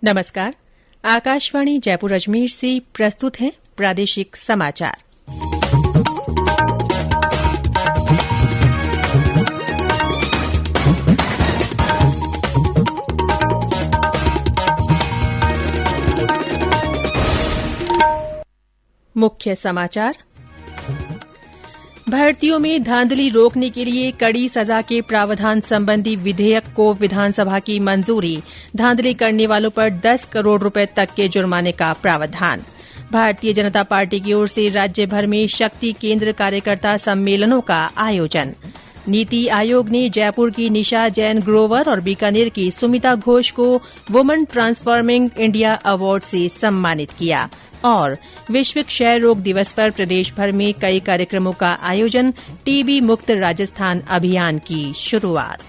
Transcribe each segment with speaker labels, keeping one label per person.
Speaker 1: नमस्कार। आकाशवाणी जयपुर अजमेर से प्रस्तुत हैं प्रादेशिक समाचार। मुख्य समाचार। भर्तियों में धांधली रोकने के लिए कड़ी सजा के प्रावधान संबंधी विधेयक को विधानसभा की मंजूरी। धांधली करने वालों पर 10 करोड़ रुपए तक के जुर्माने का प्रावधान। भारतीय जनता पार्टी की ओर से राज्य भर में शक्ति केंद्र कार्यकर्ता सम्मेलनों का आयोजन। नीति आयोग ने जयपुर की निशा जैन ग्रोवर और बीकानेर की सुमिता घोष को वुमन ट्रांसफॉर्मिंग इंडिया अवार्ड से सम्मानित किया। और विश्व क्षय रोग दिवस पर प्रदेश भर में कई कार्यक्रमों का आयोजन। टीबी मुक्त राजस्थान अभियान की शुरुआत।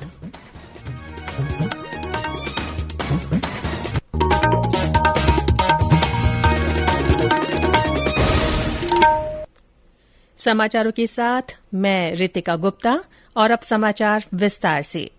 Speaker 1: समाचारों के साथ मैं रितिका गुप्ता और अब समाचार विस्तार से।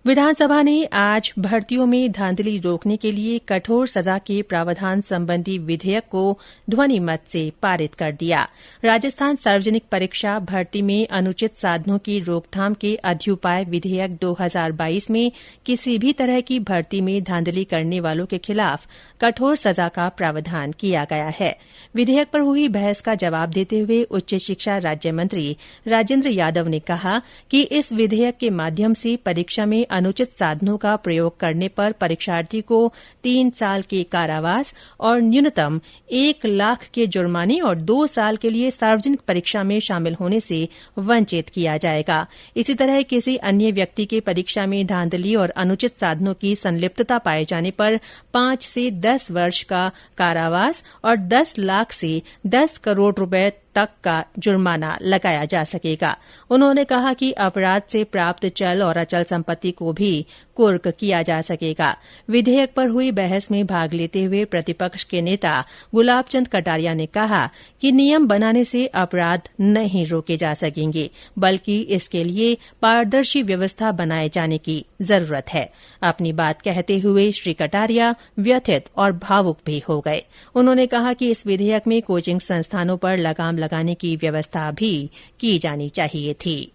Speaker 1: विधानसभा ने आज भर्तियों में धांधली रोकने के लिए कठोर सजा के प्रावधान संबंधी विधेयक को ध्वनि मत से पारित कर दिया। राजस्थान सार्वजनिक परीक्षा भर्ती में अनुचित साधनों की रोकथाम के अध्युपाय विधेयक 2022 में किसी भी तरह की भर्ती में धांधली करने वालों के खिलाफ कठोर सजा का प्रावधान किया गया है। विधेयक पर हुई बहस का जवाब देते हुए उच्च शिक्षा राज्य मंत्री राजेंद्र यादव ने कहा कि इस विधेयक के माध्यम से परीक्षा में अनुचित साधनों का प्रयोग करने पर परीक्षार्थी को 3 साल के कारावास और न्यूनतम 1 लाख के जुर्माने और 2 साल के लिए सार्वजनिक परीक्षा में शामिल होने से वंचित किया जाएगा। इसी तरह किसी अन्य व्यक्ति के परीक्षा में धांधली और अनुचित साधनों की संलिप्तता पाए जाने पर 5 से 10 वर्ष का कारावास और 10 लाख से 10 करोड़ रुपए तक का जुर्माना लगाया जा सकेगा। उन्होंने कहा कि अपराध से प्राप्त चल और अचल संपत्ति को भी कुर्क किया जा सकेगा। विधेयक पर हुई बहस में भाग लेते हुए प्रतिपक्ष के नेता गुलाब चंद कटारिया ने कहा कि नियम बनाने से अपराध नहीं रोके जा सकेंगे, बल्कि इसके लिए पारदर्शी व्यवस्था बनाए जाने की जरूरत है। अपनी बात कहते हुए श्री कटारिया व्यथित और भावुक भी हो गए। उन्होंने कहा कि इस विधेयक में कोचिंग संस्थानों पर लगाम लगाने की व्यवस्था भी की जानी चाहिए थी।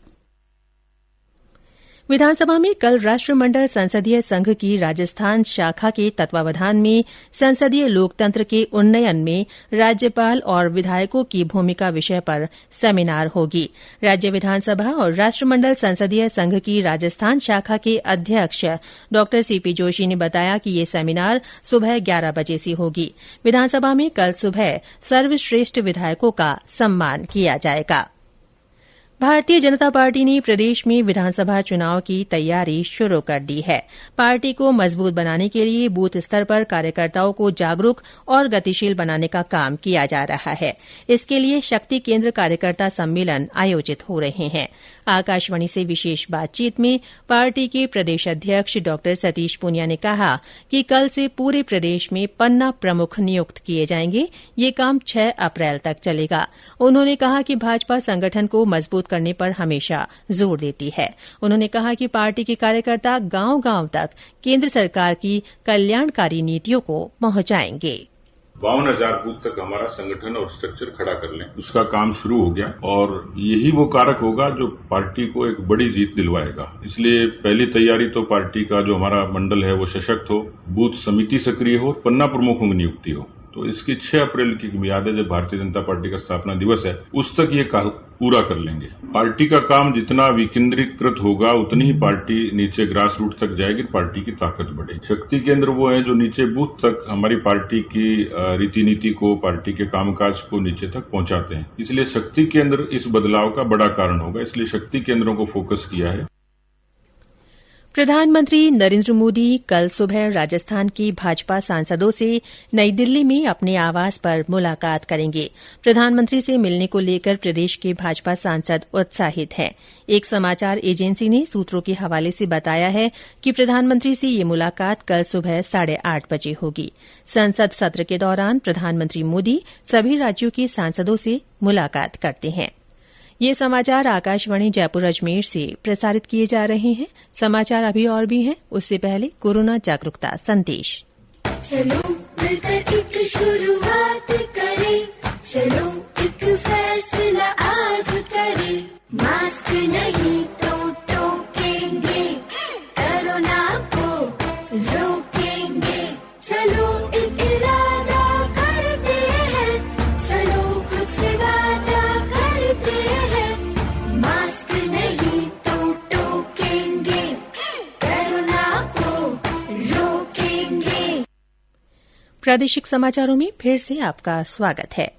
Speaker 1: विधानसभा में कल राष्ट्रमंडल संसदीय संघ की राजस्थान शाखा के तत्वावधान में संसदीय लोकतंत्र के उन्नयन में राज्यपाल और विधायकों की भूमिका विषय पर सेमिनार होगी। राज्य विधानसभा और राष्ट्रमंडल संसदीय संघ की राजस्थान शाखा के अध्यक्ष डॉ सीपी जोशी ने बताया कि ये सेमिनार सुबह 11 बजे से होगी। विधानसभा में कल सुबह सर्वश्रेष्ठ विधायकों का सम्मान किया जाएगा। भारतीय जनता पार्टी ने प्रदेश में विधानसभा चुनाव की तैयारी शुरू कर दी है। पार्टी को मजबूत बनाने के लिए बूथ स्तर पर कार्यकर्ताओं को जागरूक और गतिशील बनाने का काम किया जा रहा है। इसके लिए शक्ति केंद्र कार्यकर्ता सम्मेलन आयोजित हो रहे हैं। आकाशवाणी से विशेष बातचीत में पार्टी के प्रदेश अध्यक्ष डॉ सतीश पूनिया ने कहा कि कल से पूरे प्रदेश में पन्ना प्रमुख नियुक्त किए जाएंगे। ये काम 6 अप्रैल तक चलेगा। उन्होंने कहा कि भाजपा संगठन को मजबूत करने पर हमेशा जोर देती है। उन्होंने कहा कि पार्टी के कार्यकर्ता गांव-गांव तक केंद्र सरकार की कल्याणकारी नीतियों को पहुंचाएंगे।
Speaker 2: 52,000 बूथ तक हमारा संगठन और स्ट्रक्चर खड़ा कर लें, उसका काम शुरू हो गया और यही वो कारक होगा जो पार्टी को एक बड़ी जीत दिलवाएगा। इसलिए पहली तैयारी तो पार्टी का जो हमारा मंडल है वो सशक्त हो, बूथ समिति सक्रिय हो, पन्ना प्रमुखों की नियुक्ति हो। तो इसकी 6 अप्रैल की मियाद है, जब भारतीय जनता पार्टी का स्थापना दिवस है, उस तक ये पूरा कर लेंगे। पार्टी का काम जितना विकेंद्रीकृत होगा उतनी ही पार्टी नीचे ग्रास रूट तक जाएगी, पार्टी की ताकत बढ़ेगी। शक्ति केंद्र वो है जो नीचे बूथ तक हमारी पार्टी की रीति नीति को, पार्टी के कामकाज को नीचे तक पहुंचाते हैं। इसलिए शक्ति केंद्र इस बदलाव का बड़ा कारण होगा, इसलिए शक्ति केंद्रों को फोकस किया है।
Speaker 1: प्रधानमंत्री नरेंद्र मोदी कल सुबह राजस्थान के भाजपा सांसदों से नई दिल्ली में अपने आवास पर मुलाकात करेंगे। प्रधानमंत्री से मिलने को लेकर प्रदेश के भाजपा सांसद उत्साहित हैं। एक समाचार एजेंसी ने सूत्रों के हवाले से बताया है कि प्रधानमंत्री से ये मुलाकात कल सुबह 8:30 बजे होगी। संसद सत्र के दौरान प्रधानमंत्री मोदी सभी राज्यों के सांसदों से मुलाकात करते हैं। ये समाचार आकाशवाणी जयपुर अजमेर से प्रसारित किए जा रहे हैं। समाचार अभी और भी हैं, उससे पहले कोरोना जागरूकता संदेश।
Speaker 3: चलो मिलकर एक शुरुआत करें, चलो एक फैसला आज करें, मास्क नहीं तो टोकेंगे, कोरोना को रोकेंगे, चलो एक इरादा करते हैं, चलो कुछ वादा करते हैं, मास्क नहीं तो टोकेंगे, कोरोना को रोकेंगे।
Speaker 1: प्रादेशिक समाचारों में फिर से आपका स्वागत है।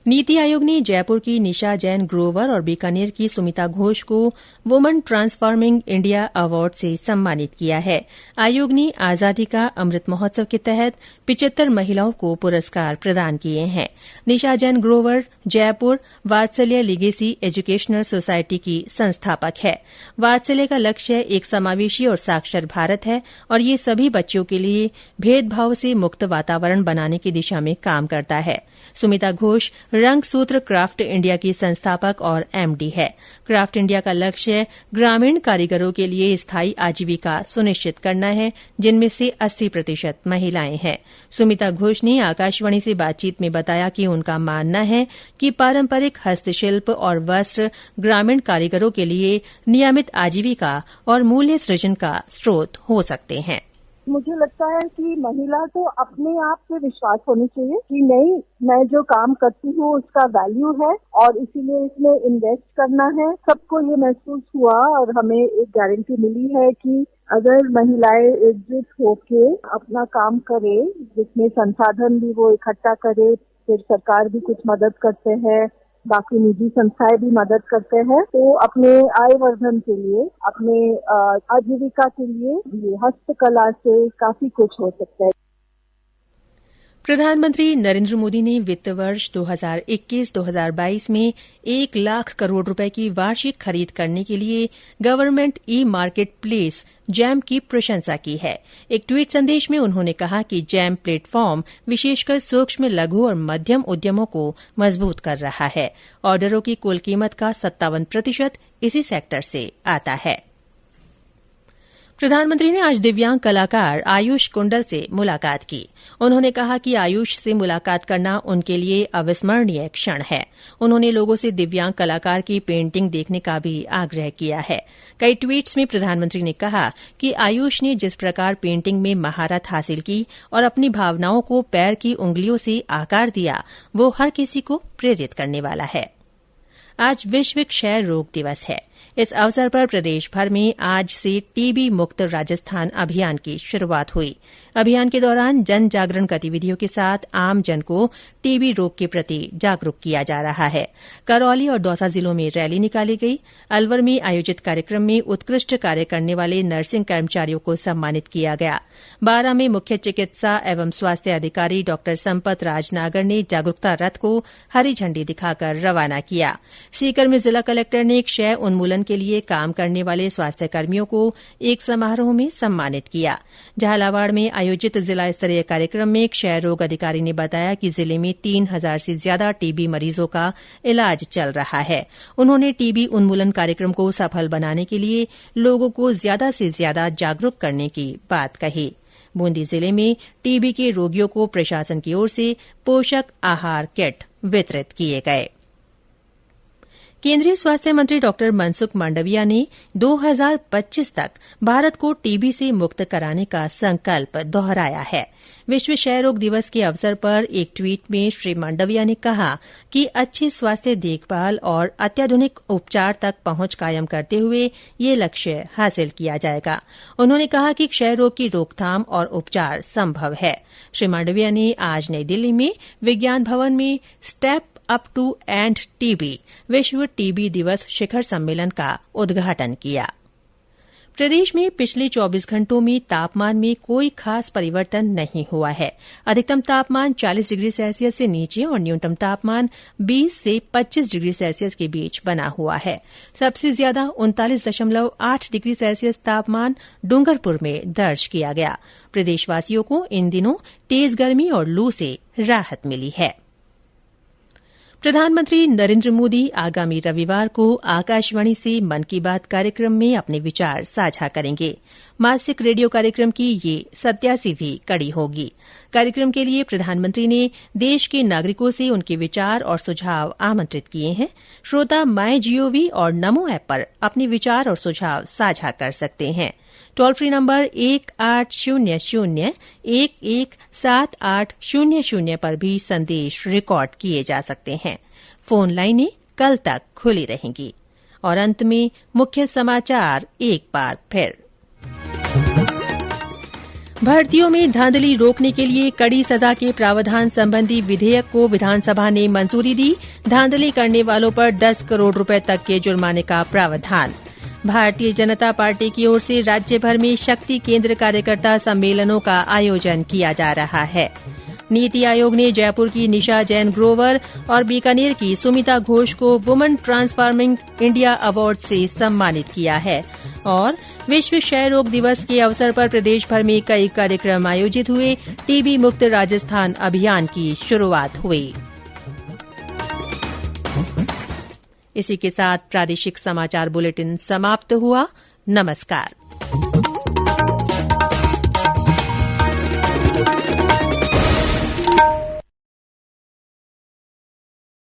Speaker 1: नीति आयोग ने जयपुर की निशा जैन ग्रोवर और बीकानेर की सुमिता घोष को वुमन ट्रांसफॉर्मिंग इंडिया अवार्ड से सम्मानित किया है। आयोग ने आजादी का अमृत महोत्सव के तहत 75 महिलाओं को पुरस्कार प्रदान किए हैं। निशा जैन ग्रोवर जयपुर वात्सल्य लिगेसी एजुकेशनल सोसायटी की संस्थापक है। वात्सल्य का लक्ष्य एक समावेशी और साक्षर भारत है और ये सभी बच्चों के लिए भेदभाव से मुक्त वातावरण बनाने की दिशा में काम करता है। सुमिता घोष रंगसूत्र क्राफ्ट इंडिया की संस्थापक और एमडी है। क्राफ्ट इंडिया का लक्ष्य ग्रामीण कारीगरों के लिए स्थायी आजीविका सुनिश्चित करना है, जिनमें से 80% महिलाएं हैं। सुमिता घोष ने आकाशवाणी से बातचीत में बताया कि उनका मानना है कि पारंपरिक हस्तशिल्प और वस्त्र ग्रामीण कारीगरों के लिए नियमित आजीविका और मूल्य सृजन का स्रोत हो सकते हैं।
Speaker 4: मुझे लगता है कि महिला को अपने आप पे विश्वास होनी चाहिए कि नहीं, मैं जो काम करती हूँ उसका वैल्यू है और इसीलिए इसमें इन्वेस्ट करना है। सबको ये महसूस हुआ और हमें एक गारंटी मिली है कि अगर महिलाएं एकजुट होके अपना काम करे, जिसमें संसाधन भी वो इकट्ठा करे, फिर सरकार भी कुछ मदद करते हैं, बाकी निजी संस्थाएं भी मदद करते हैं, तो अपने आय वर्धन के लिए, अपने आजीविका के लिए ये हस्तकला से काफी कुछ हो सकता है।
Speaker 1: प्रधानमंत्री नरेंद्र मोदी ने वित्त वर्ष 2021-2022 में 1 लाख करोड़ रुपए की वार्षिक खरीद करने के लिए government e market place jam की प्रशंसा की है। एक ट्वीट संदेश में उन्होंने कहा कि जैम प्लेटफॉर्म विशेषकर सूक्ष्म, लघु और मध्यम उद्यमों को मजबूत कर रहा है। ऑर्डरों की कुल कीमत का 57% इसी सेक्टर से आता है। प्रधानमंत्री ने आज दिव्यांग कलाकार आयुष कुंडल से मुलाकात की। उन्होंने कहा कि आयुष से मुलाकात करना उनके लिए अविस्मरणीय क्षण है। उन्होंने लोगों से दिव्यांग कलाकार की पेंटिंग देखने का भी आग्रह किया है। कई ट्वीट्स में प्रधानमंत्री ने कहा कि आयुष ने जिस प्रकार पेंटिंग में महारत हासिल की और अपनी भावनाओं को पैर की उंगलियों से आकार दिया, वो हर किसी को प्रेरित करने वाला है। आज विश्व क्षय रोग दिवस है। इस अवसर पर प्रदेश भर में आज से टीबी मुक्त राजस्थान अभियान की शुरूआत हुई। अभियान के दौरान जन जागरण गतिविधियों के साथ आम जन को टीबी रोग के प्रति जागरूक किया जा रहा है। करौली और दौसा जिलों में रैली निकाली गई। अलवर में आयोजित कार्यक्रम में उत्कृष्ट कार्य करने वाले नर्सिंग कर्मचारियों को सम्मानित किया गया। बारां में मुख्य चिकित्सा एवं स्वास्थ्य अधिकारी डॉ संपत राजनागर ने जागरूकता रथ को हरी झंडी दिखाकर रवाना किया। सीकर में जिला कलेक्टर ने क्षय उन्मूलन के लिए काम करने वाले स्वास्थ्य कर्मियों को एक समारोह में सम्मानित किया। झालावाड़ में आयोजित जिला स्तरीय कार्यक्रम में क्षय रोग अधिकारी ने बताया कि जिले में 3000 से ज्यादा टीबी मरीजों का इलाज चल रहा है। उन्होंने टीबी उन्मूलन कार्यक्रम को सफल बनाने के लिए लोगों को ज्यादा से ज्यादा जागरूक करने की बात कही। बूंदी जिले में टीबी के रोगियों को प्रशासन की ओर से पोषक आहार किट वितरित किए गए। केंद्रीय स्वास्थ्य मंत्री डॉ मनसुख मांडविया ने 2025 तक भारत को टीबी से मुक्त कराने का संकल्प दोहराया है। विश्व क्षय रोग दिवस के अवसर पर एक ट्वीट में श्री मांडविया ने कहा कि अच्छी स्वास्थ्य देखभाल और अत्याधुनिक उपचार तक पहुंच कायम करते हुए ये लक्ष्य हासिल किया जाएगा। उन्होंने कहा कि क्षय रोग की रोकथाम और उपचार संभव है। श्री मांडविया ने आज नई दिल्ली में विज्ञान भवन में step up to end TB विश्व टीबी दिवस शिखर सम्मेलन का उद्घाटन किया। प्रदेश में पिछले 24 घंटों में तापमान में कोई खास परिवर्तन नहीं हुआ है। अधिकतम तापमान 40 डिग्री सेल्सियस से नीचे और न्यूनतम तापमान 20 से 25 डिग्री सेल्सियस के बीच बना हुआ है। सबसे ज्यादा 39.8 डिग्री सेल्सियस तापमान डूंगरपुर में दर्ज किया गया। प्रदेशवासियों को इन दिनों तेज गर्मी और लू से राहत मिली है। प्रधानमंत्री नरेन्द्र मोदी आगामी रविवार को आकाशवाणी से मन की बात कार्यक्रम में अपने विचार साझा करेंगे। मासिक रेडियो कार्यक्रम की ये 87वीं कड़ी होगी। कार्यक्रम के लिए प्रधानमंत्री ने देश के नागरिकों से उनके विचार और सुझाव आमंत्रित किए हैं। श्रोता MyGov और नमो ऐप पर अपने विचार और सुझाव साझा कर सकते हैं। टोल फ्री नंबर 1800-117800 पर भी संदेश रिकॉर्ड किए जा सकते हैं। फोन लाइनें कल तक खुली रहेंगी। और अंत में मुख्य समाचार एक बार फिर। भर्तियों में धांधली रोकने के लिए कड़ी सजा के प्रावधान संबंधी विधेयक को विधानसभा ने मंजूरी दी। धांधली करने वालों पर 10 करोड़ रुपए तक के जुर्माने का प्रावधान। भारतीय जनता पार्टी की ओर से राज्य भर में शक्ति केंद्र कार्यकर्ता सम्मेलनों का आयोजन किया जा रहा है। नीति आयोग ने जयपुर की निशा जैन ग्रोवर और बीकानेर की सुमिता घोष को वुमेन ट्रांसफॉर्मिंग इंडिया अवार्ड से सम्मानित किया है। और विश्व क्षय रोग दिवस के अवसर पर प्रदेश भर में कई कार्यक्रम आयोजित हुए। टीबी मुक्त राजस्थान अभियान की शुरुआत हुई। इसी के साथ प्रादेशिक समाचार बुलेटिन समाप्त हुआ। नमस्कार।